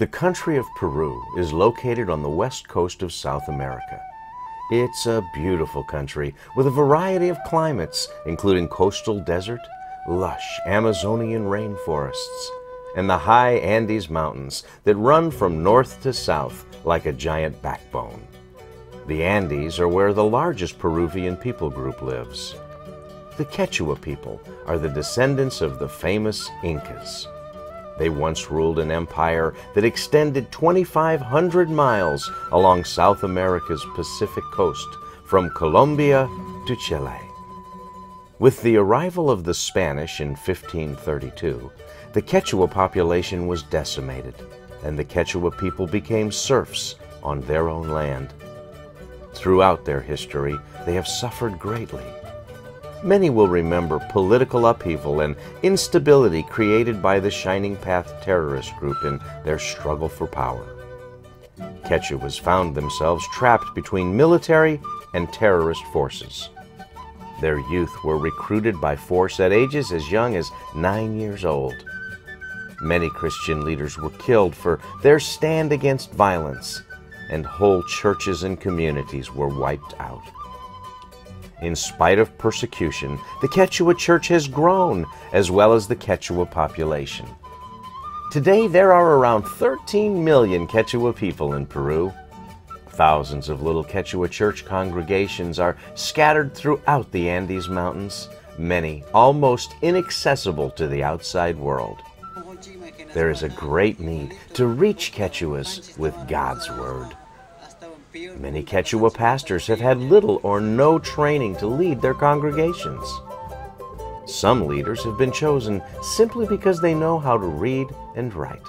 The country of Peru is located on the west coast of South America. It's a beautiful country with a variety of climates, including coastal desert, lush Amazonian rainforests, and the high Andes Mountains that run from north to south like a giant backbone. The Andes are where the largest Peruvian people group lives. The Quechua people are the descendants of the famous Incas. They once ruled an empire that extended 2,500 miles along South America's Pacific coast, from Colombia to Chile. With the arrival of the Spanish in 1532, the Quechua population was decimated, and the Quechua people became serfs on their own land. Throughout their history, they have suffered greatly. Many will remember political upheaval and instability created by the Shining Path terrorist group in their struggle for power. Quechuas found themselves trapped between military and terrorist forces. Their youth were recruited by force at ages as young as 9 years old. Many Christian leaders were killed for their stand against violence, and whole churches and communities were wiped out. In spite of persecution, the Quechua church has grown, as well as the Quechua population. Today, there are around 13 million Quechua people in Peru. Thousands of little Quechua church congregations are scattered throughout the Andes Mountains, many almost inaccessible to the outside world. There is a great need to reach Quechuas with God's Word. Many Quechua pastors have had little or no training to lead their congregations. Some leaders have been chosen simply because they know how to read and write.